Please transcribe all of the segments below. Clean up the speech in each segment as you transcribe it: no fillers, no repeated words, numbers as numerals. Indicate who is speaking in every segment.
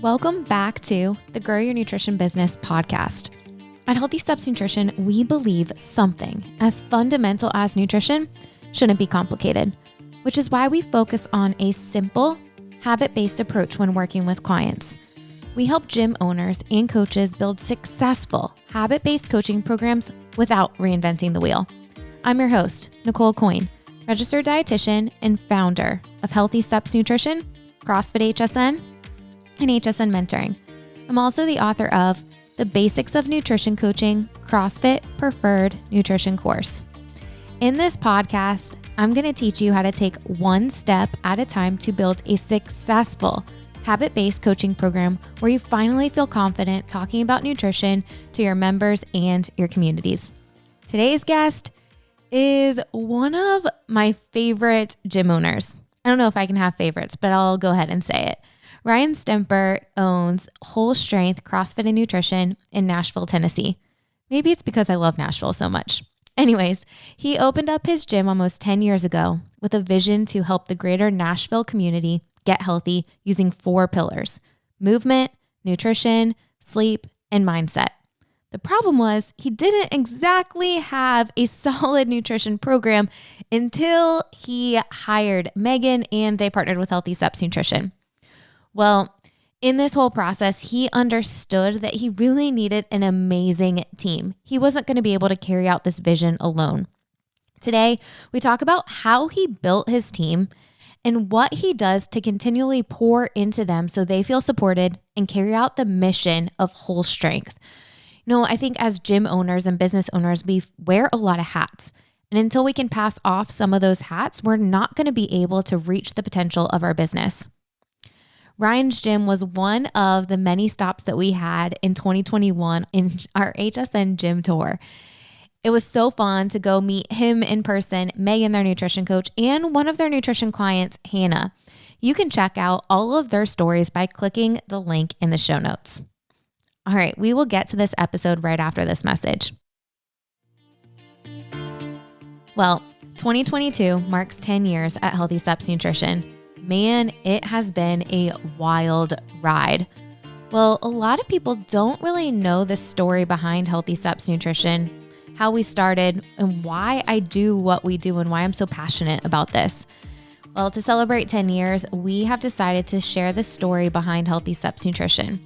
Speaker 1: Welcome back to the Grow Your Nutrition Business podcast. At Healthy Steps Nutrition, we believe something as fundamental as nutrition shouldn't be complicated, which is why we focus on a simple, habit-based approach when working with clients. We help gym owners and coaches build successful habit-based coaching programs without reinventing the wheel. I'm your host, Nicole Coyne, registered dietitian and founder of Healthy Steps Nutrition, CrossFit HSN, and HSN Mentoring. I'm also the author of The Basics of Nutrition Coaching CrossFit Preferred Nutrition course. In this podcast, I'm going to teach you how to take one step at a time to build a successful habit-based coaching program where you finally feel confident talking about nutrition to your members and your communities. Today's guest is one of my favorite gym owners. I don't know if I can have favorites, but I'll go ahead and say it. Ryan Stemper owns Whole Strength CrossFit Nutrition in Nashville, Tennessee. Maybe it's because I love Nashville so much. Anyways, he opened up his gym almost 10 years ago with a vision to help the greater Nashville community get healthy using 4 pillars: movement, nutrition, sleep, and mindset. The problem was he didn't exactly have a solid nutrition program until he hired Megan and they partnered with Healthy Steps Nutrition. Well, in this whole process, he understood that he really needed an amazing team. He wasn't going to be able to carry out this vision alone. Today, we talk about how he built his team and what he does to continually pour into them so they feel supported and carry out the mission of Whole Strength. I think as gym owners and business owners, we wear a lot of hats. And until we can pass off some of those hats, we're not going to be able to reach the potential of our business. Ryan's gym was one of the many stops that we had in 2021 in our HSN gym tour. It was so fun to go meet him in person, Megan, their nutrition coach, and one of their nutrition clients, Hannah. You can check out all of their stories by clicking the link in the show notes. All right, we will get to this episode right after this message. Well, 2022 marks 10 years at Healthy Steps Nutrition. Man, it has been a wild ride. Well, a lot of people don't really know the story behind Healthy Steps Nutrition, how we started, and why I do what we do and why I'm so passionate about this. Well, to celebrate 10 years, we have decided to share the story behind Healthy Steps Nutrition.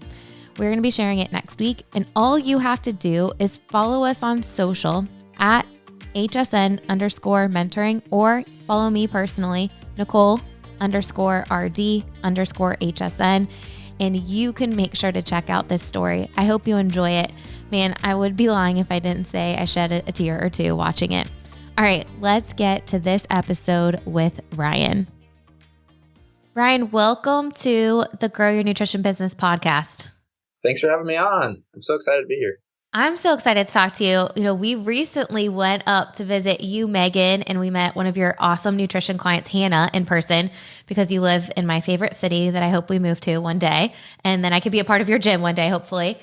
Speaker 1: We're going to be sharing it next week, and all you have to do is follow us on social at HSN_mentoring or follow me personally, Nicole_RD_HSN, and you can make sure to check out this story. I hope you enjoy it. Man, I would be lying if I didn't say I shed a tear or two watching it. All right, let's get to this episode with Ryan. Ryan, welcome to the Grow Your Nutrition Business podcast.
Speaker 2: Thanks for having me on. I'm so excited to be here.
Speaker 1: I'm so excited to talk to you. We recently went up to visit you, Megan, and we met one of your awesome nutrition clients, Hannah, in person because you live in my favorite city that I hope we move to one day. And then I could be a part of your gym one day, hopefully.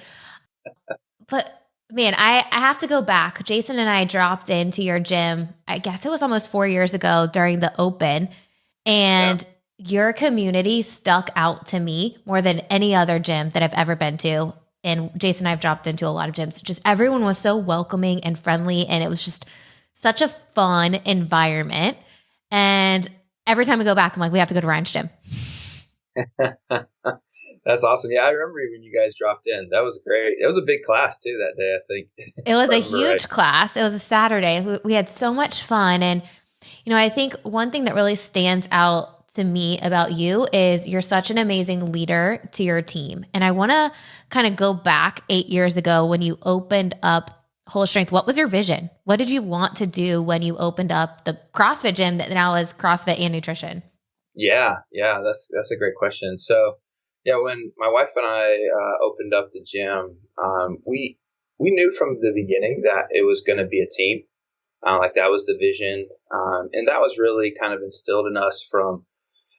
Speaker 1: But man, I have to go back. Jason and I dropped into your gym, I guess it was almost 4 years ago during the open. And your community stuck out to me more than any other gym that I've ever been to. And Jason and I have dropped into a lot of gyms. Just everyone was so welcoming and friendly. And it was just such a fun environment. And every time we go back, I'm like, we have to go to Ryan's gym.
Speaker 2: That's awesome. Yeah, I remember when you guys dropped in. That was great. It was a big class too that day, I think.
Speaker 1: It was a huge class. It was a Saturday. We had so much fun. And, I think one thing that really stands out to me about you is you're such an amazing leader to your team. And I want to kind of go back 8 years ago when you opened up Whole Strength. What was your vision? What did you want to do when you opened up the CrossFit gym that now is CrossFit and Nutrition?
Speaker 2: Yeah, that's a great question. So, when my wife and I opened up the gym, we knew from the beginning that it was going to be a team. That was the vision, and that was really kind of instilled in us from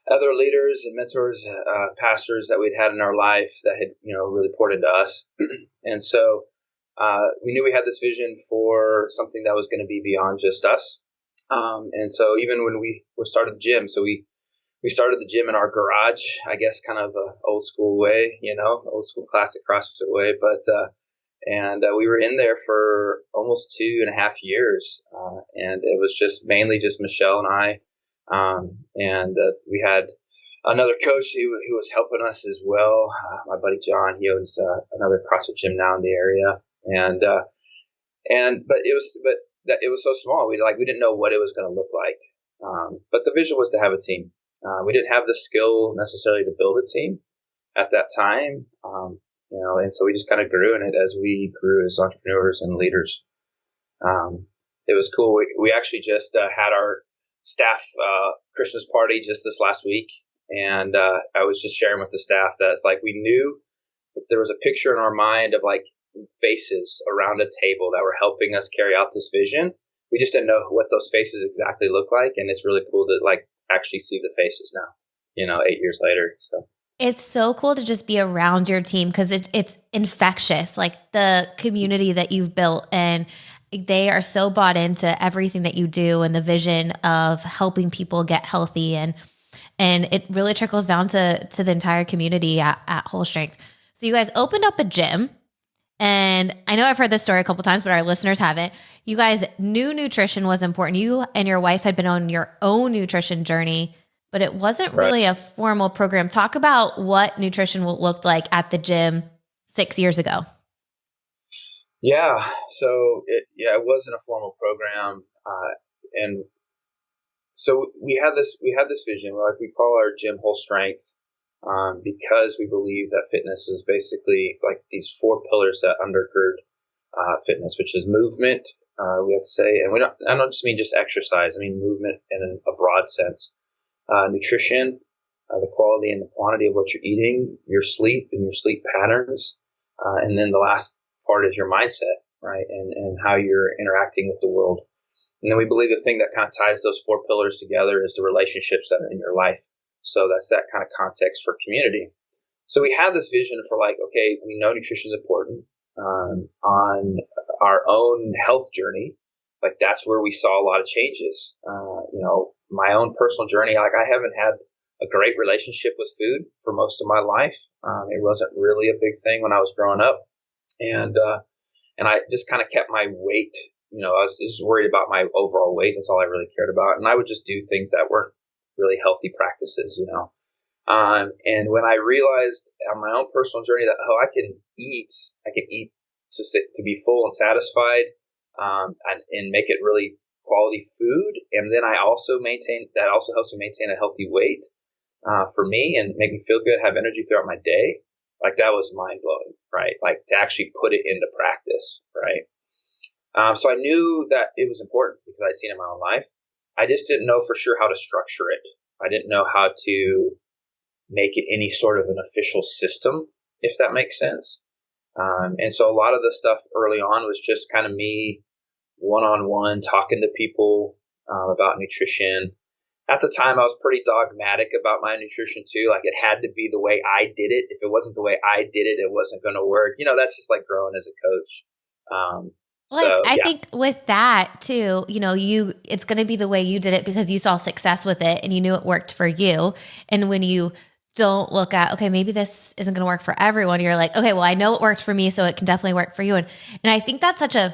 Speaker 2: other leaders and mentors, pastors that we'd had in our life that had, really poured into us. And so we knew we had this vision for something that was going to be beyond just us. And so even when we started the gym, so we we started the gym in our garage, I guess, kind of a old school way, old school classic CrossFit way. But we were in there for almost 2.5 years, and it was just mainly just Michelle and I, we had another coach who was helping us as well. My buddy John, he owns another CrossFit gym now in the area, but it was so small. We didn't know what it was going to look like. But the vision was to have a team. We didn't have the skill necessarily to build a team at that time, and so we just kind of grew in it as we grew as entrepreneurs and leaders. It was cool. We actually just had our staff Christmas party just this last week, and I was just sharing with the staff that it's like we knew that there was a picture in our mind of like faces around a table that were helping us carry out this vision. We just didn't know what those faces exactly look like, and it's really cool to like actually see the faces now, 8 years later. So
Speaker 1: it's so cool to just be around your team because it's infectious, like the community that you've built, and they are so bought into everything that you do and the vision of helping people get healthy, and it really trickles down to the entire community at Whole Strength. So you guys opened up a gym. And I know I've heard this story a couple times, but our listeners haven't. You guys knew nutrition was important. You and your wife had been on your own nutrition journey, but it wasn't really a formal program. Talk about what nutrition looked like at the gym 6 years ago.
Speaker 2: Yeah. So it wasn't a formal program. And so we had this vision, like we call our gym Whole Strength. Because we believe that fitness is basically like these 4 pillars that undergird fitness, which is movement, we have to say, and I don't just mean just exercise, I mean movement in a broad sense, nutrition, the quality and the quantity of what you're eating, your sleep and your sleep patterns, and then the last part is your mindset, right, and how you're interacting with the world. And then we believe the thing that kind of ties those 4 pillars together is the relationships that are in your life. So that's that kind of context for community. So we had this vision for like, okay, we know nutrition is important on our own health journey. Like that's where we saw a lot of changes. My own personal journey, like I haven't had a great relationship with food for most of my life. It wasn't really a big thing when I was growing up. And I just kind of kept my weight. I was just worried about my overall weight. That's all I really cared about. And I would just do things that weren't really healthy practices, and when I realized on my own personal journey that I can eat to be full and satisfied, and make it really quality food, and then I also helps me maintain a healthy weight for me and make me feel good, have energy throughout my day. Like that was mind blowing, right? Like to actually put it into practice, right? So I knew that it was important because I'd seen it in my own life. I just didn't know for sure how to structure it. I didn't know how to make it any sort of an official system, if that makes sense. And so a lot of the stuff early on was just kind of me one-on-one talking to people about nutrition. At the time, I was pretty dogmatic about my nutrition too. Like it had to be the way I did it. If it wasn't the way I did it, it wasn't going to work. That's just like growing as a coach.
Speaker 1: I think with that too, it's going to be the way you did it because you saw success with it and you knew it worked for you. And when you don't look at, okay, maybe this isn't going to work for everyone, you're like, okay, well, I know it worked for me, so it can definitely work for you. And I think that's such a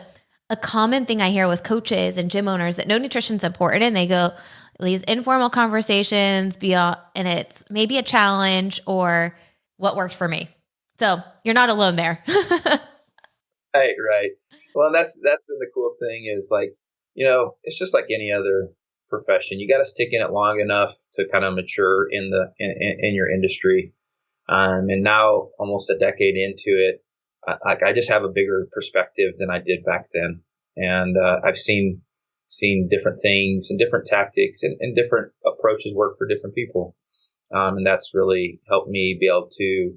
Speaker 1: common thing I hear with coaches and gym owners that know nutrition's important, and they go these informal conversations beyond, and it's maybe a challenge or what worked for me. So you're not alone there.
Speaker 2: Right. Well, that's been the cool thing is like, it's just like any other profession. You got to stick in it long enough to kind of mature in your industry. And now almost a decade into it, I just have a bigger perspective than I did back then. And I've seen different things and different tactics and different approaches work for different people. And that's really helped me be able to,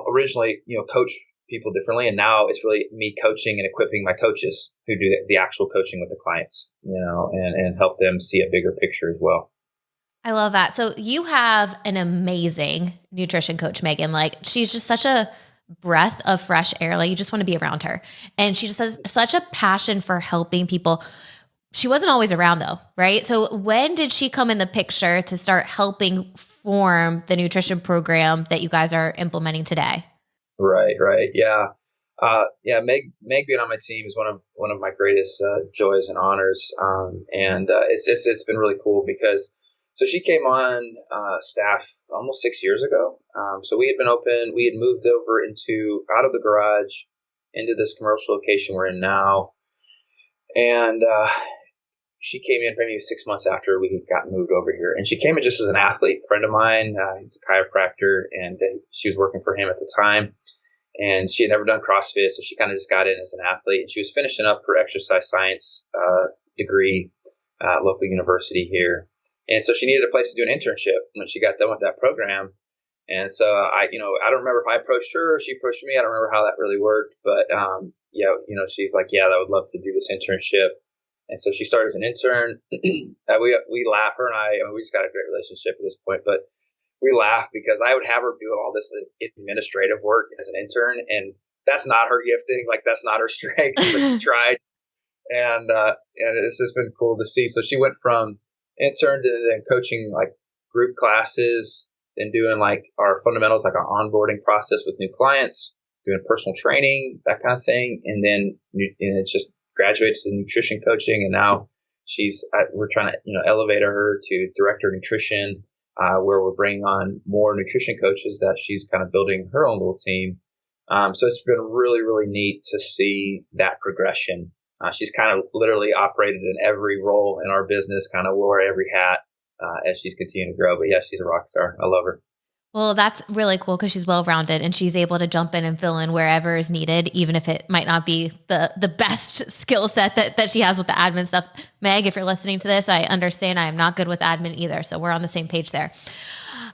Speaker 2: originally, coach people differently. And now it's really me coaching and equipping my coaches who do the actual coaching with the clients, and help them see a bigger picture as well.
Speaker 1: I love that. So you have an amazing nutrition coach, Megan. Like she's just such a breath of fresh air. Like you just want to be around her. And she just has such a passion for helping people. she wasn't always around though, right? So when did she come in the picture to start helping form the nutrition program that you guys are implementing today?
Speaker 2: Right. Yeah. Meg being on my team is one of my greatest joys and honors. And it's been really cool because so she came on staff almost 6 years ago. So we had moved over out of the garage into this commercial location we're in now. And she came in maybe 6 months after we had gotten moved over here. And she came in just as an athlete, friend of mine. He's a chiropractor, and she was working for him at the time. And she had never done CrossFit, so she kind of just got in as an athlete. And she was finishing up her exercise science degree at local university here. And so she needed a place to do an internship when she got done with that program. And so I don't remember if I approached her or she approached me. I don't remember how that really worked. But, she's like, yeah, I would love to do this internship. And so she started as an intern. We laugh, her and I mean, we just got a great relationship at this point, but we laugh because I would have her do all this administrative work as an intern, and that's not her gifting. Like, that's not her strength, but she tried. And it's just been cool to see. So she went from intern to then coaching like group classes and doing like our fundamentals, like our onboarding process with new clients, doing personal training, that kind of thing. And it's just graduated to nutrition coaching, and now we're trying to elevate her to director of nutrition, where we're bringing on more nutrition coaches that she's kind of building her own little team. So it's been really, really neat to see that progression. She's kind of literally operated in every role in our business, kind of wore every hat as she's continuing to grow. But yeah, she's a rock star. I love her.
Speaker 1: Well, that's really cool because she's well-rounded and she's able to jump in and fill in wherever is needed, even if it might not be the best skill set that she has with the admin stuff. Meg, if you're listening to this, I understand I am not good with admin either. So we're on the same page there.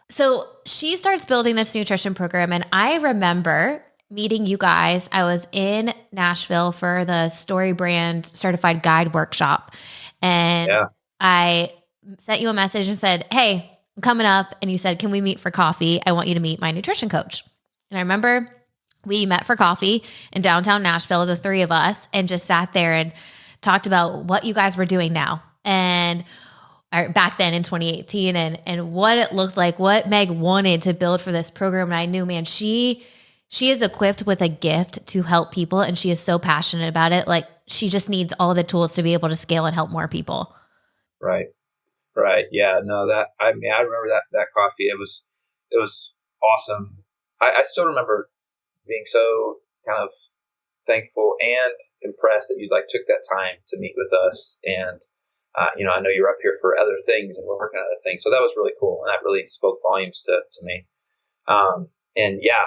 Speaker 1: So she starts building this nutrition program. And I remember meeting you guys. I was in Nashville for the Story Brand Certified Guide workshop. And I sent you a message and said, hey, coming up, and you said, can we meet for coffee? I want you to meet my nutrition coach. And I remember we met for coffee in downtown Nashville, the three of us, and just sat there and talked about what you guys were doing now. And back then in 2018 and what it looked like, what Meg wanted to build for this program. And I knew, man, she is equipped with a gift to help people. And she is so passionate about it. Like, she just needs all the tools to be able to scale and help more people.
Speaker 2: Right. Yeah. No, I remember that coffee. It was awesome. I still remember being so kind of thankful and impressed that you took that time to meet with us. And, I know you're up here for other things and we're working on other things. So that was really cool. And that really spoke volumes to me. And yeah,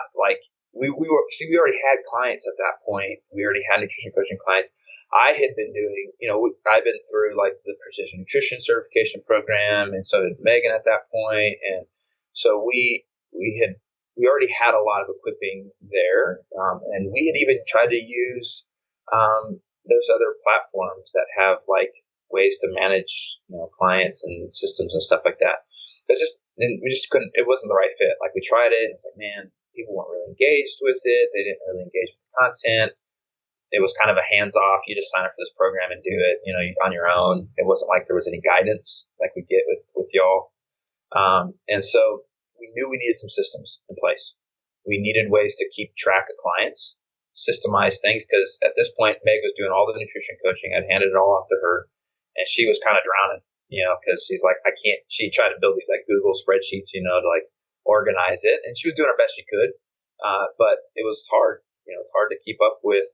Speaker 2: we already had clients at that point. We already had nutrition coaching clients. I had been doing, I've been through the precision nutrition certification program, and so did Megan at that point. And so we already had a lot of equipping there. And we had even tried to use, those other platforms that have ways to manage, clients and systems and stuff like that. And we just couldn't, it wasn't the right fit. We tried it and it's man, people weren't really engaged with it. They didn't really engage with the content. It was kind of a hands-off. You just sign up for this program and do it, on your own. It wasn't like there was any guidance like we get with y'all. And so we knew we needed some systems in place. We needed ways to keep track of clients, systemize things, because at this point, Meg was doing all the nutrition coaching. I'd handed it all off to her, and she was kind of drowning, because she's like, I can't. She tried to build these Google spreadsheets, to organize it, and she was doing her best she could. But it was hard. It's hard to keep up with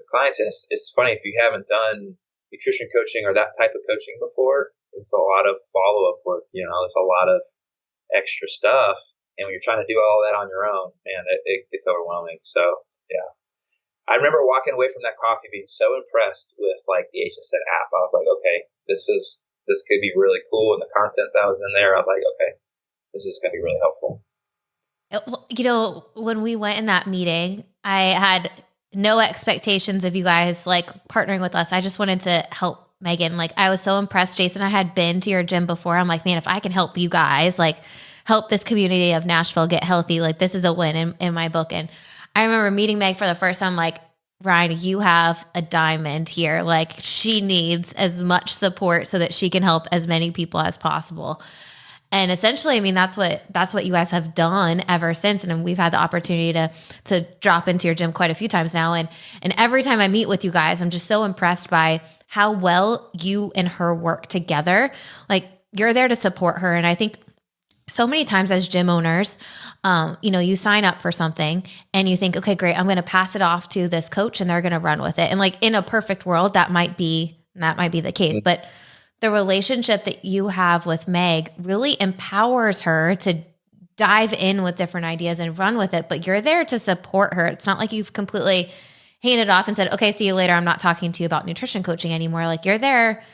Speaker 2: clients. And it's funny, if you haven't done nutrition coaching or that type of coaching before, it's a lot of follow-up work. There's a lot of extra stuff. And when you're trying to do all that on your own, man, it gets overwhelming. So yeah, I remember walking away from that coffee being so impressed with the HSN app. I was like, okay, this could be really cool. And the content that was in there, I was like, okay, this is going to be really helpful.
Speaker 1: When we went in that meeting, I had no expectations of you guys partnering with us. I just wanted to help Megan. I was so impressed. Jason, I had been to your gym before. I'm like, man, if I can help you guys, help this community of Nashville get healthy, this is a win in my book. And I remember meeting Meg for the first time, Ryan, you have a diamond here. Like, she needs as much support so that she can help as many people as possible. And essentially, I mean, that's what you guys have done ever since. And we've had the opportunity to drop into your gym quite a few times now. And every time I meet with you guys, I'm just so impressed by how well you and her work together. Like, you're there to support her. And I think so many times as gym owners, you sign up for something and you think, okay, great, I'm going to pass it off to this coach and they're going to run with it. And like, in a perfect world, that might be the case. But the relationship that you have with Meg really empowers her to dive in with different ideas and run with it. But you're there to support her. It's not like you've completely handed off and said, okay, see you later, I'm not talking to you about nutrition coaching anymore. Like, you're there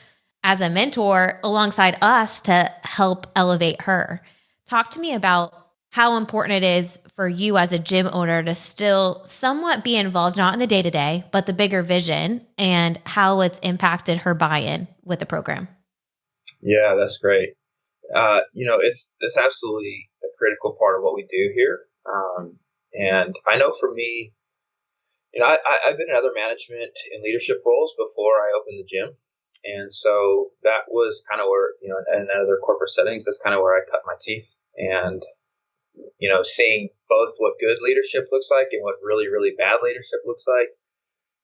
Speaker 1: as a mentor alongside us to help elevate her. Talk to me about how important it is for you as a gym owner to still somewhat be involved, not in the day-to-day, but the bigger vision, and how it's impacted her buy-in with the program.
Speaker 2: Yeah, that's great. It's absolutely a critical part of what we do here. And I know for me, I've been in other management and leadership roles before I opened the gym. And so that was kind of where, in other corporate settings, that's kind of where I cut my teeth. And, seeing both what good leadership looks like and what really, really bad leadership looks like.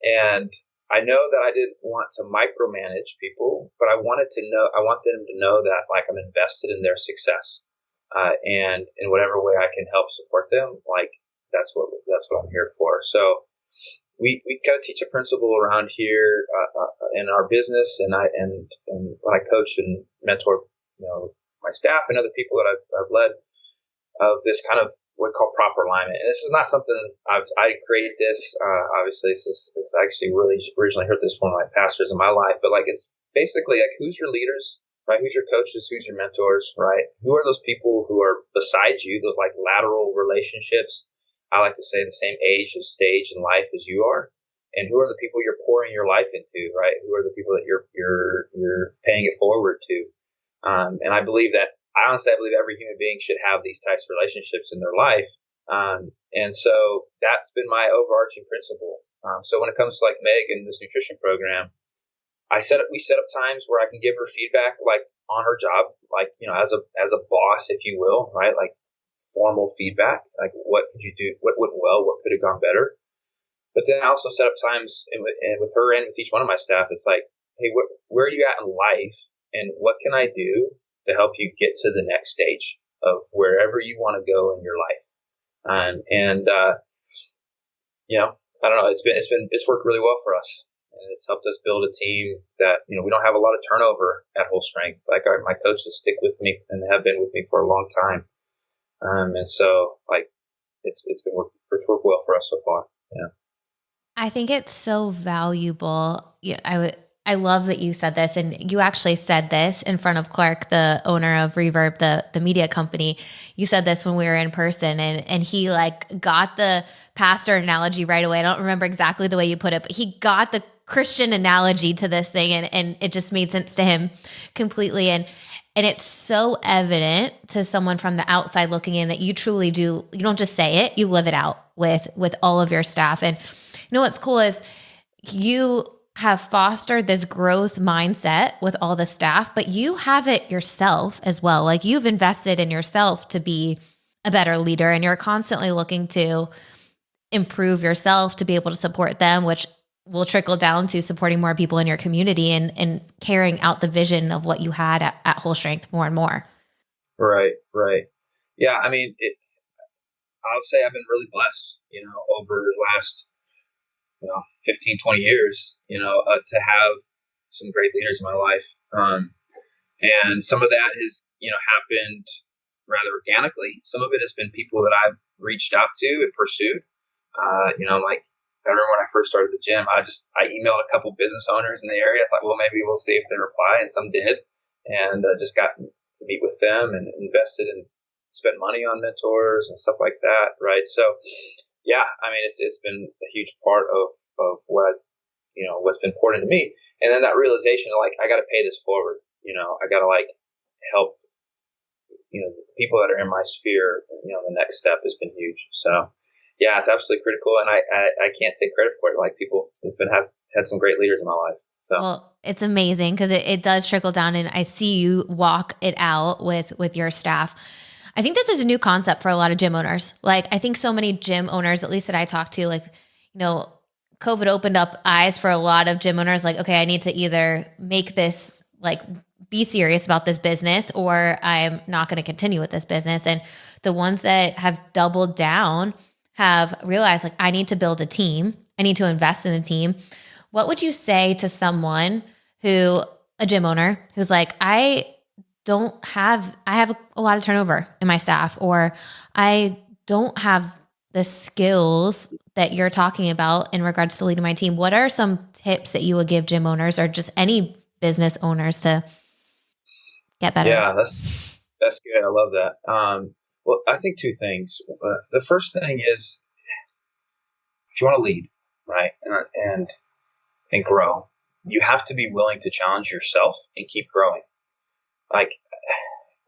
Speaker 2: And I know that I didn't want to micromanage people, but I want them to know that, like, I'm invested in their success. And in whatever way I can help support them, like, that's what I'm here for. So we kind of teach a principle around here in our business, and when I coach and mentor, my staff and other people that I've led, of this kind of what we call proper alignment. And this is not something I created this. Obviously, it's actually really originally heard this from one of my pastors in my life, but like, it's basically like, who's your leaders, right? Who's your coaches? Who's your mentors, right? Who are those people who are beside you? Those like lateral relationships. I like to say the same age and stage in life as you are. And who are the people you're pouring your life into, right? Who are the people that you're paying it forward to? And I believe every human being should have these types of relationships in their life. And so that's been my overarching principle. So when it comes to like Meg and this nutrition program, we set up times where I can give her feedback, like on her job, like, as a boss, if you will, right? Like, formal feedback, like, what could you do? What went well? What could have gone better? But then I also set up times and with her and with each one of my staff, it's like, hey, where are you at in life? And what can I do to help you get to the next stage of wherever you want to go in your life? I don't know. It's worked really well for us, and it's helped us build a team that, we don't have a lot of turnover at Whole Strength. Like, my coaches stick with me and have been with me for a long time. And so, like, it's worked well for us so far. Yeah.
Speaker 1: I think it's so valuable. I love that you said this, and you actually said this in front of Clark, the owner of Reverb, the media company. You said this when we were in person, and he like got the pastor analogy right away. I don't remember exactly the way you put it, but he got the Christian analogy to this thing, and it just made sense to him completely. And it's so evident to someone from the outside looking in that you truly do. You don't just say it, you live it out with all of your staff. And what's cool is you have fostered this growth mindset with all the staff, but you have it yourself as well. Like, you've invested in yourself to be a better leader, and you're constantly looking to improve yourself to be able to support them, which will trickle down to supporting more people in your community and carrying out the vision of what you had at Whole Strength more and more.
Speaker 2: Right. Yeah. I mean, I'll say I've been really blessed, over the last 15, 20 years, to have some great leaders in my life. And some of that has, happened rather organically. Some of it has been people that I've reached out to and pursued. Like, I remember when I first started the gym, I emailed a couple business owners in the area. I thought, well, maybe we'll see if they reply. And some did. And just got to meet with them and invested and spent money on mentors and stuff like that. Right. So, yeah, I mean, it's been a huge part of what, what's been important to me. And then that realization, like, I got to pay this forward. I got to, like, help, the people that are in my sphere. The next step has been huge. So, Yeah, it's absolutely critical, and I can't take credit for it. Like, people have had some great leaders in my life. So.
Speaker 1: Well, it's amazing because it does trickle down, and I see you walk it out with your staff. I think this is a new concept for a lot of gym owners. Like, I think so many gym owners, at least that I talk to, like, COVID opened up eyes for a lot of gym owners. Like, okay, I need to either make this, like, be serious about this business, or I'm not going to continue with this business. And the ones that have doubled down have realized, like, I need to build a team. I need to invest in the team. What would you say to someone a gym owner who's like, I have a lot of turnover in my staff, or I don't have the skills that you're talking about in regards to leading my team? What are some tips that you would give gym owners or just any business owners to get better?
Speaker 2: Yeah, that's good. I love that. Well, I think two things. The first thing is, if you want to lead, right, and grow, you have to be willing to challenge yourself and keep growing. Like,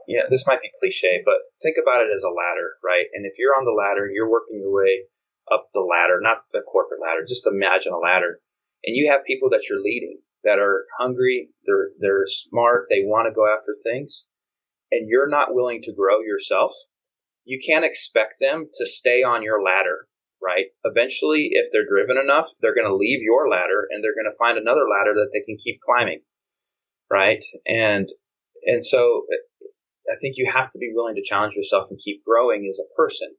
Speaker 2: yeah, this might be cliche, but think about it as a ladder, right? And if you're on the ladder, you're working your way up the ladder, not the corporate ladder, just imagine a ladder. And you have people that you're leading that are hungry, they're smart, they want to go after things, and you're not willing to grow yourself. You can't expect them to stay on your ladder, right? Eventually, if they're driven enough, they're going to leave your ladder and they're going to find another ladder that they can keep climbing, right? And so I think you have to be willing to challenge yourself and keep growing as a person.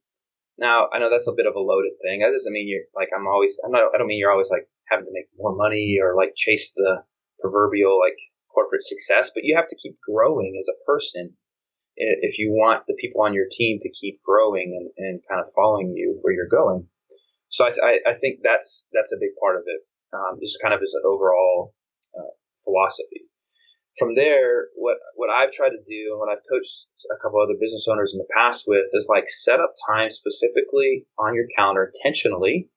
Speaker 2: Now, I know that's a bit of a loaded thing. That doesn't mean you're like, I don't mean you're always like having to make more money or like chase the proverbial like corporate success, but you have to keep growing as a person if you want the people on your team to keep growing and kind of following you where you're going. So I think that's a big part of it. Just kind of as an overall philosophy. From there, what I've tried to do and what I've coached a couple other business owners in the past with is like set up time specifically on your calendar intentionally,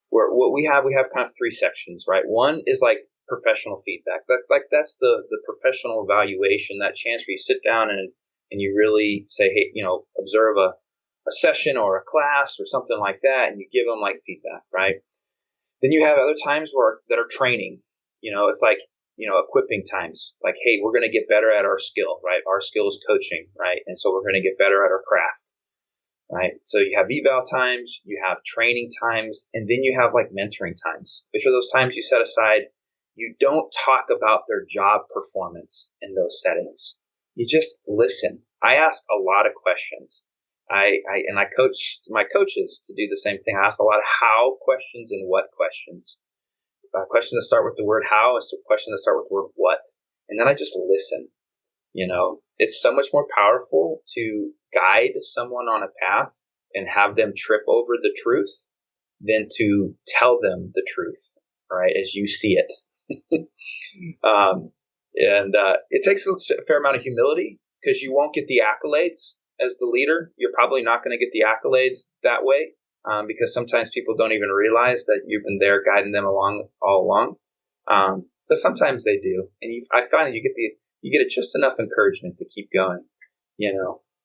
Speaker 2: where what we have kind of three sections, right? One is like professional feedback. That's the professional evaluation, that chance where you sit down and you really say, hey, observe a session or a class or something like that, and you give them like feedback, right? Then you have other times that are training. It's like, equipping times, like, hey, we're going to get better at our skill, right? Our skill is coaching, right? And so we're going to get better at our craft, right? So you have eval times, you have training times, and then you have like mentoring times, which are those times you set aside. You don't talk about their job performance in those settings. You just listen. I ask a lot of questions. I coach my coaches to do the same thing. I ask a lot of how questions and what questions. Questions that start with the word how, and questions that start with the word what. And then I just listen. It's so much more powerful to guide someone on a path and have them trip over the truth than to tell them the truth, right, as you see it. It takes a fair amount of humility because you won't get the accolades as the leader. You're probably not going to get the accolades that way. Because sometimes people don't even realize that you've been there guiding them all along. But sometimes they do. And I find that you get just enough encouragement to keep going,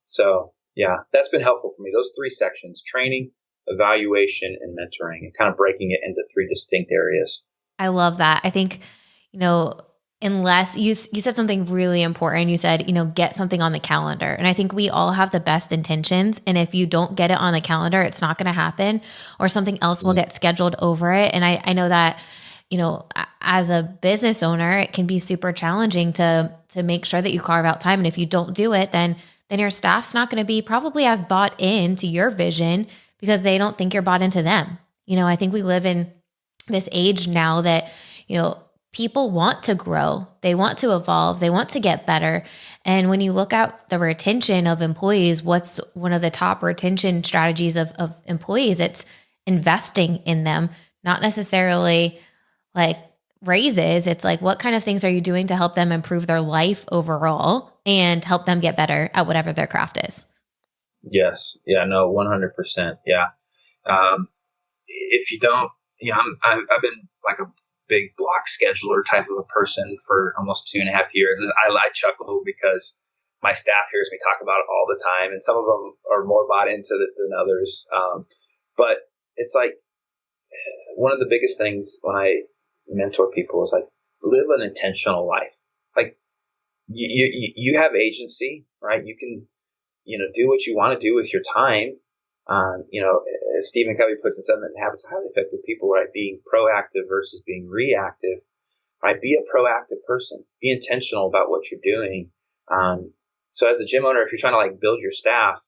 Speaker 2: So yeah, that's been helpful for me. Those three sections: training, evaluation, and mentoring, and kind of breaking it into three distinct areas.
Speaker 1: I love that. I think, unless you said something really important, you said, get something on the calendar. And I think we all have the best intentions. And if you don't get it on the calendar, it's not going to happen, or something else will get scheduled over it. And I know that, as a business owner, it can be super challenging to make sure that you carve out time. And if you don't do it, then your staff's not going to be probably as bought into your vision because they don't think you're bought into them. I think we live in this age now that, people want to grow, they want to evolve, they want to get better. And when you look at the retention of employees, what's one of the top retention strategies of employees? It's investing in them, not necessarily like raises. It's like, what kind of things are you doing to help them improve their life overall and help them get better at whatever their craft is?
Speaker 2: Yes. Yeah, no, 100%. Yeah. If you don't, I've been like a big block scheduler type of a person for almost 2.5 years. I chuckle because my staff hears me talk about it all the time, and some of them are more bought into it than others. But it's like one of the biggest things when I mentor people is like live an intentional life. Like you have agency, right? You can, do what you want to do with your time. As Stephen Covey puts in 7 Habits of Highly Effective People, right? Being proactive versus being reactive, right? Be a proactive person. Be intentional about what you're doing. So as a gym owner, if you're trying to like build your staff,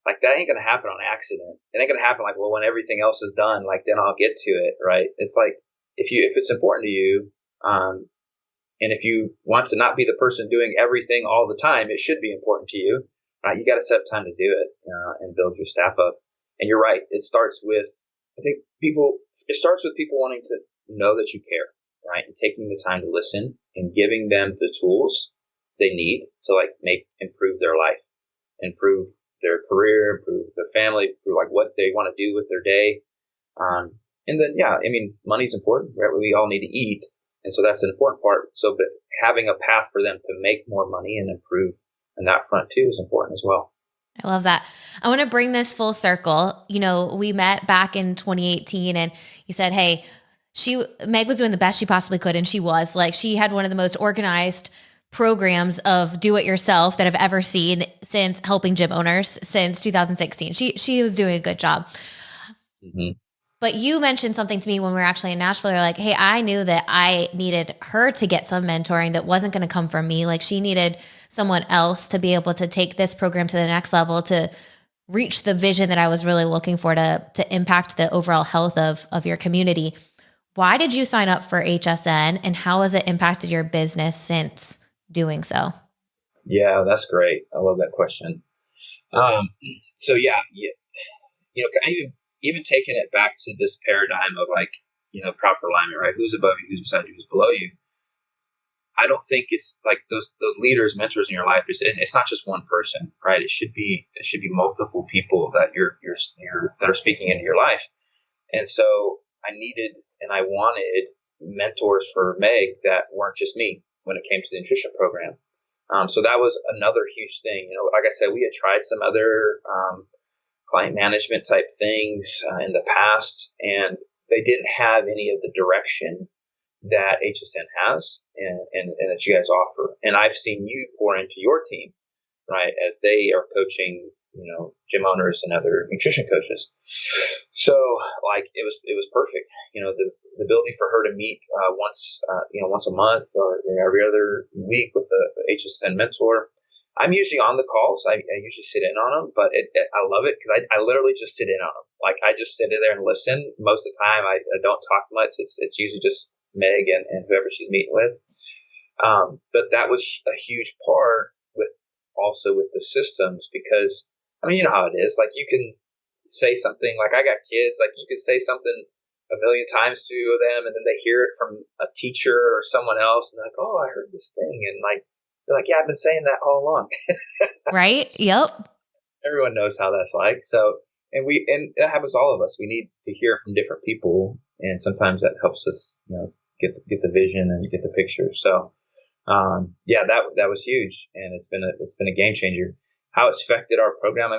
Speaker 2: like that ain't going to happen on accident. It ain't going to happen like, well, when everything else is done, like then I'll get to it, right? It's like if it's important to you, and if you want to not be the person doing everything all the time, it should be important to you, right? You got to set up time to do it and build your staff up. And you're right. It starts with, it starts with people wanting to know that you care, right? And taking the time to listen and giving them the tools they need to like improve their life, improve their career, improve their family, improve like what they want to do with their day. And then, money's important, right? We all need to eat. And so that's an important part. So, but having a path for them to make more money and improve on that front too is important as well.
Speaker 1: I love that. I want to bring this full circle. We met back in 2018 and you said, hey, Meg was doing the best she possibly could. And she was like, she had one of the most organized programs of do it yourself that I've ever seen since helping gym owners since 2016. She was doing a good job.
Speaker 2: Mm-hmm.
Speaker 1: But you mentioned something to me when we were actually in Nashville. You're like, hey, I knew that I needed her to get some mentoring that wasn't going to come from me. Like she needed someone else to be able to take this program to the next level, to reach the vision that I was really looking for to impact the overall health of your community. Why did you sign up for HSN and how has it impacted your business since doing so?
Speaker 2: Yeah, that's great. I love that question. Even taking it back to this paradigm of like, proper alignment, right? Who's above you, who's beside you, who's below you. I don't think it's like those leaders, mentors in your life. It's not just one person, right? It should be multiple people that that are speaking into your life. And so I needed and I wanted mentors for Meg that weren't just me when it came to the nutrition program. So that was another huge thing. Like I said, we had tried some other client management type things in the past, and they didn't have any of the direction that HSN has and that you guys offer. And I've seen you pour into your team, right, as they are coaching, gym owners and other nutrition coaches. So like it was perfect. The ability for her to meet once a month or every other week with a HSN mentor. I'm usually on the calls. I usually sit in on them, but I love it because I literally just sit in on them. Like I just sit in there and listen. Most of the time, I don't talk much. It's usually just Meg and whoever she's meeting with. But that was a huge part with the systems because you know how it is. Like you can say something like I got kids. Like you can say something a million times to them, and then they hear it from a teacher or someone else, and they're like, "Oh, I heard this thing," and like. They're like, yeah, I've been saying that all along.
Speaker 1: Right? Yep.
Speaker 2: Everyone knows how that's like. So, and that happens to all of us. We need to hear from different people. And sometimes that helps us, get the vision and get the picture. So, that was huge. And it's been a game changer. How it's affected our program.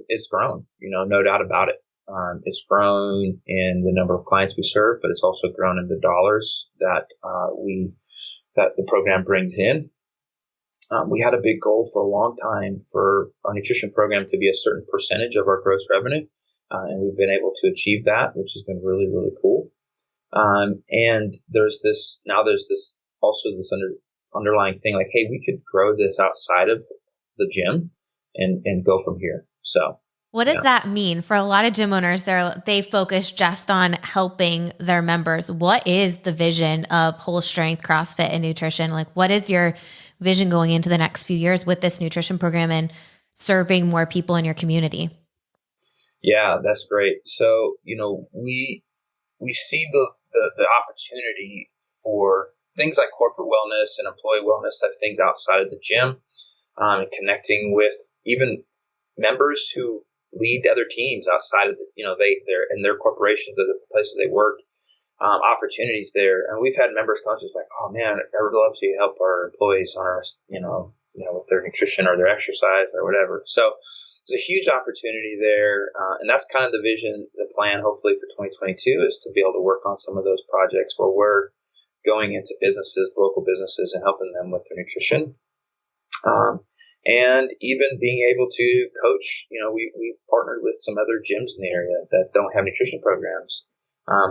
Speaker 2: It's grown, no doubt about it. It's grown in the number of clients we serve, but it's also grown in the dollars that the program brings in. We had a big goal for a long time for our nutrition program to be a certain percentage of our gross revenue. And we've been able to achieve that, which has been really, really cool. And there's this underlying thing like, hey, we could grow this outside of the gym and go from here. So
Speaker 1: what does that mean for a lot of gym owners? They focus just on helping their members. What is the vision of Whole Strength CrossFit and Nutrition? Like, what is your vision going into the next few years with this nutrition program and serving more people in your community?
Speaker 2: Yeah, that's great. So, we see the opportunity for things like corporate wellness and employee wellness type things outside of the gym, and connecting with even members who lead other teams outside of they're in their corporations or the places they work. Opportunities there. And we've had members come to us like, oh man, I would love to help our employees on our, with their nutrition or their exercise or whatever. So there's a huge opportunity there. And that's kind of the vision, the plan, hopefully for 2022, is to be able to work on some of those projects where we're going into businesses, local businesses, and helping them with their nutrition. And even being able to coach, we partnered with some other gyms in the area that don't have nutrition programs.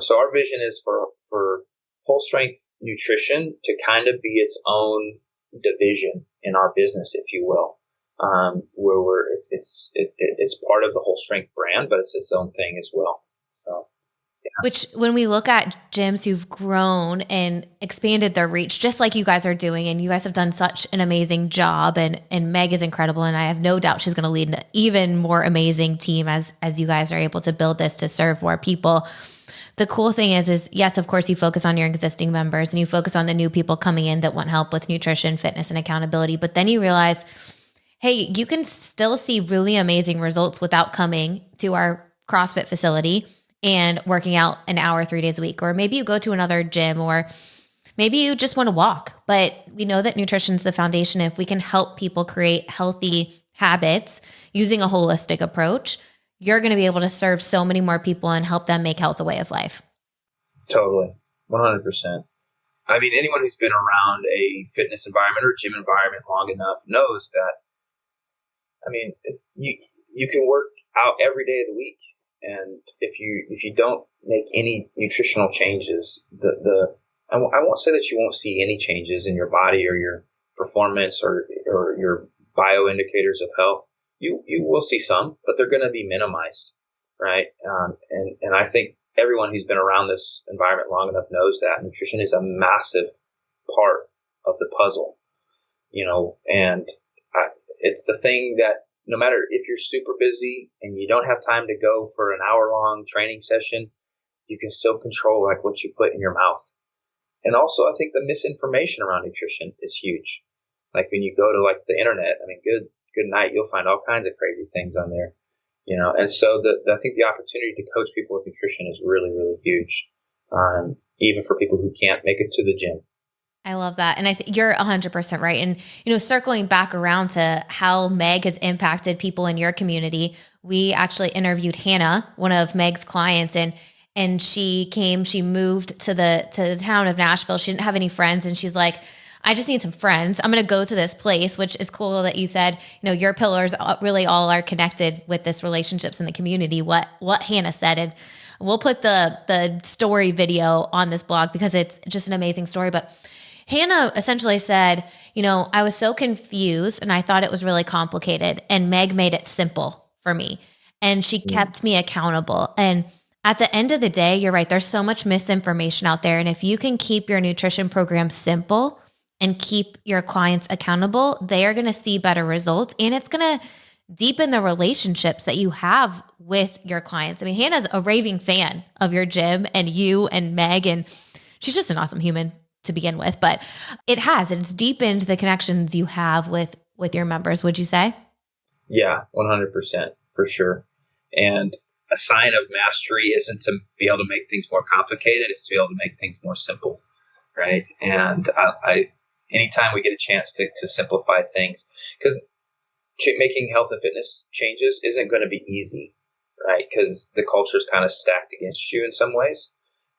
Speaker 2: So our vision is for Whole Strength Nutrition to kind of be its own division in our business, if you will, where it's part of the Whole Strength brand, but it's its own thing as well. So. Yeah.
Speaker 1: Which, when we look at gyms who've grown and expanded their reach, just like you guys are doing, and you guys have done such an amazing job, and Meg is incredible, and I have no doubt she's going to lead an even more amazing team as you guys are able to build this to serve more people. The cool thing is yes, of course, you focus on your existing members and you focus on the new people coming in that want help with nutrition, fitness, and accountability. But then you realize, hey, you can still see really amazing results without coming to our CrossFit facility and working out an hour 3 days a week. Or maybe you go to another gym, or maybe you just want to walk. But we know that nutrition is the foundation. If we can help people create healthy habits using a holistic approach, you're going to be able to serve so many more people and help them make health a way of life. Totally.
Speaker 2: 100%. I mean, anyone who's been around a fitness environment or gym environment long enough knows that, I mean, you can work out every day of the week. And if you don't make any nutritional changes, I won't say that you won't see any changes in your body or your performance or your bioindicators of health. You will see some, but they're going to be minimized, right? And I think everyone who's been around this environment long enough knows that nutrition is a massive part of the puzzle, and it's the thing that, no matter if you're super busy and you don't have time to go for an hour-long training session, you can still control like what you put in your mouth. And also, I think the misinformation around nutrition is huge. Like when you go to like the internet, I mean, good night, you'll find all kinds of crazy things on there, And so I think the opportunity to coach people with nutrition is really, really huge, even for people who can't make it to the gym.
Speaker 1: I love that. And I think you're 100% right. And, circling back around to how Meg has impacted people in your community, we actually interviewed Hannah, one of Meg's clients, and she moved to the town of Nashville. She didn't have any friends. And she's like, I just need some friends. I'm going to go to this place, which is cool that you said, your pillars really all are connected with this relationships in the community, what Hannah said. And we'll put the story video on this blog because it's just an amazing story. But Hannah essentially said, I was so confused and I thought it was really complicated, and Meg made it simple for me, and she kept me accountable. And at the end of the day, you're right. There's so much misinformation out there. And if you can keep your nutrition program simple and keep your clients accountable, they are going to see better results, and it's going to deepen the relationships that you have with your clients. I mean, Hannah's a raving fan of your gym and you and Meg, and she's just an awesome human to begin with, but it's deepened the connections you have with your members, would you say?
Speaker 2: Yeah, 100% for sure. And a sign of mastery isn't to be able to make things more complicated, it's to be able to make things more simple, right? And anytime we get a chance to simplify things, because making health and fitness changes isn't going to be easy, right? Because the culture is kind of stacked against you in some ways,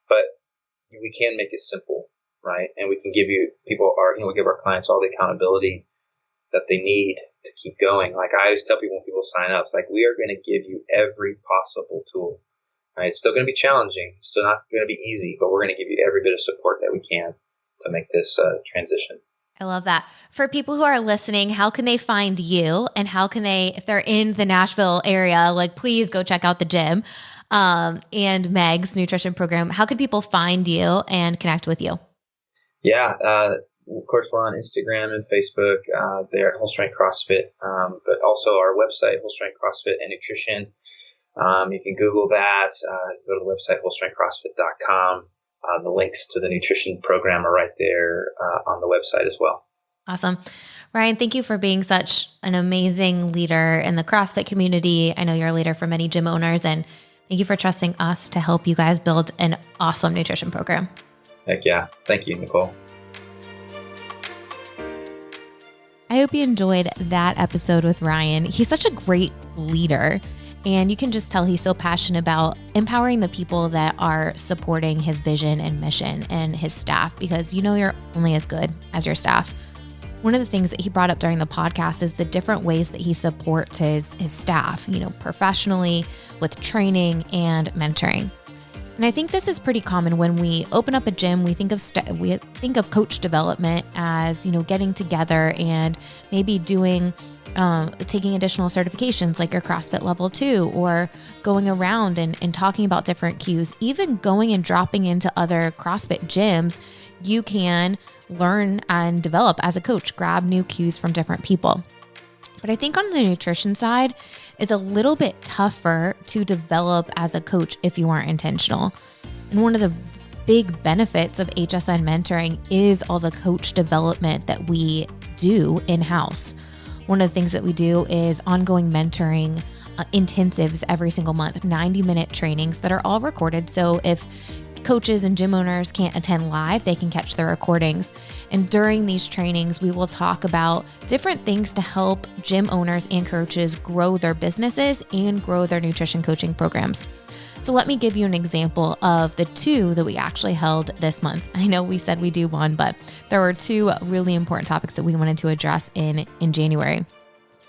Speaker 2: but we can make it simple. Right. And we can give we give our clients all the accountability that they need to keep going. Like I always tell people when people sign up, it's like, we are going to give you every possible tool. Right. It's still going to be challenging. It's still not going to be easy, but we're going to give you every bit of support that we can to make this transition.
Speaker 1: I love that. For people who are listening, how can they find you, and how can they, if they're in the Nashville area, like please go check out the gym and Meg's nutrition program. How can people find you and connect with you?
Speaker 2: Yeah, of course, we're on Instagram and Facebook. There at Whole Strength CrossFit, but also our website, Whole Strength CrossFit and Nutrition. You can Google that. Go to the website, wholestrengthcrossfit.com. The links to the nutrition program are right there on the website as well.
Speaker 1: Awesome. Ryan, thank you for being such an amazing leader in the CrossFit community. I know you're a leader for many gym owners, and thank you for trusting us to help you guys build an awesome nutrition program.
Speaker 2: Heck yeah. Thank you, Nicole.
Speaker 1: I hope you enjoyed that episode with Ryan. He's such a great leader, and you can just tell he's so passionate about empowering the people that are supporting his vision and mission and his staff, because you're only as good as your staff. One of the things that he brought up during the podcast is the different ways that he supports his staff, professionally, with training and mentoring. And I think this is pretty common when we open up a gym. We think of coach development as, getting together and maybe doing, taking additional certifications like your CrossFit Level 2, or going around and talking about different cues. Even going and dropping into other CrossFit gyms, you can learn and develop as a coach, grab new cues from different people. But I think on the nutrition side, it's a little bit tougher to develop as a coach if you aren't intentional. And one of the big benefits of HSN mentoring is all the coach development that we do in-house. One of the things that we do is ongoing mentoring intensives every single month, 90-minute trainings that are all recorded. So if coaches and gym owners can't attend live, they can catch the recordings. And during these trainings, we will talk about different things to help gym owners and coaches grow their businesses and grow their nutrition coaching programs. So let me give you an example of the two that we actually held this month. I know we said we do one, but there were two really important topics that we wanted to address in January.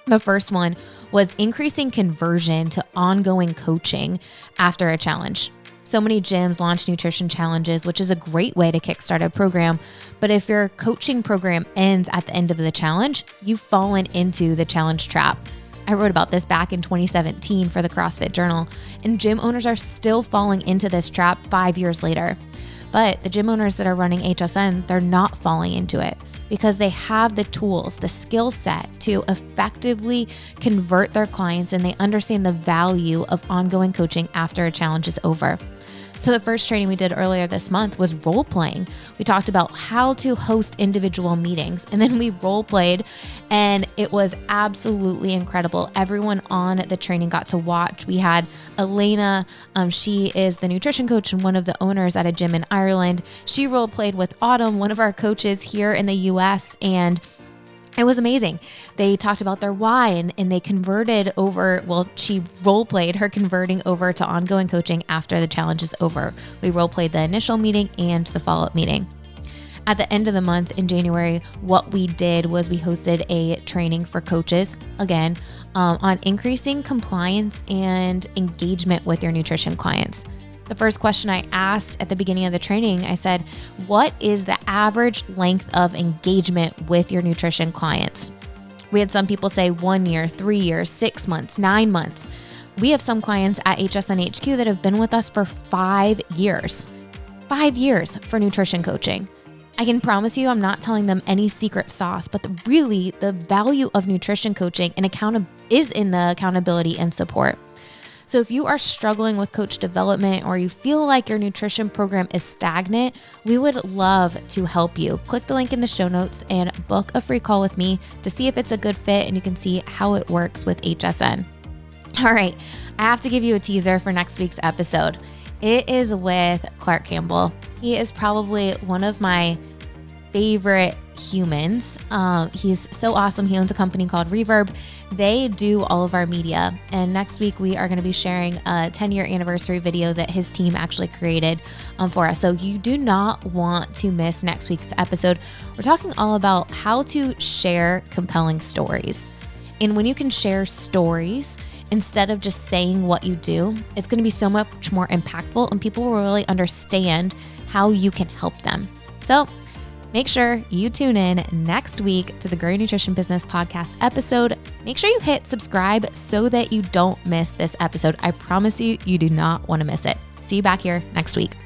Speaker 1: The first one was increasing conversion to ongoing coaching after a challenge. So many gyms launch nutrition challenges, which is a great way to kickstart a program. But if your coaching program ends at the end of the challenge, you've fallen into the challenge trap. I wrote about this back in 2017 for the CrossFit Journal, and gym owners are still falling into this trap 5 years later. But the gym owners that are running HSN, they're not falling into it because they have the tools, the skill set to effectively convert their clients, and they understand the value of ongoing coaching after a challenge is over. So the first training we did earlier this month was role playing. We talked about how to host individual meetings, and then we role played, and it was absolutely incredible. Everyone on the training got to watch. We had Elena. She is the nutrition coach and one of the owners at a gym in Ireland. She role played with Autumn, one of our coaches here in the US, and it was amazing. They talked about their why, and they converted over. Well, she role played her converting over to ongoing coaching after the challenge is over. We role played the initial meeting and the follow-up meeting. At the end of the month in January, what we did was we hosted a training for coaches, again, on increasing compliance and engagement with your nutrition clients. The first question I asked at the beginning of the training, I said, what is the average length of engagement with your nutrition clients? We had some people say 1 year, 3 years, 6 months, 9 months. We have some clients at HSN HQ that have been with us for 5 years. 5 years for nutrition coaching. I can promise you I'm not telling them any secret sauce, but really the value of nutrition coaching and is in the accountability and support. So if you are struggling with coach development, or you feel like your nutrition program is stagnant, we would love to help you. Click the link in the show notes and book a free call with me to see if it's a good fit, and you can see how it works with HSN. All right, I have to give you a teaser for next week's episode. It is with Clark Campbell. He is probably one of my favorite humans. He's so awesome. He owns a company called Reverb. They do all of our media. And next week we are going to be sharing a 10-year anniversary video that his team actually created for us. So you do not want to miss next week's episode. We're talking all about how to share compelling stories. And when you can share stories instead of just saying what you do, it's going to be so much more impactful, and people will really understand how you can help them. So make sure you tune in next week to the Grow Your Nutrition Business podcast episode. Make sure you hit subscribe so that you don't miss this episode. I promise you, you do not want to miss it. See you back here next week.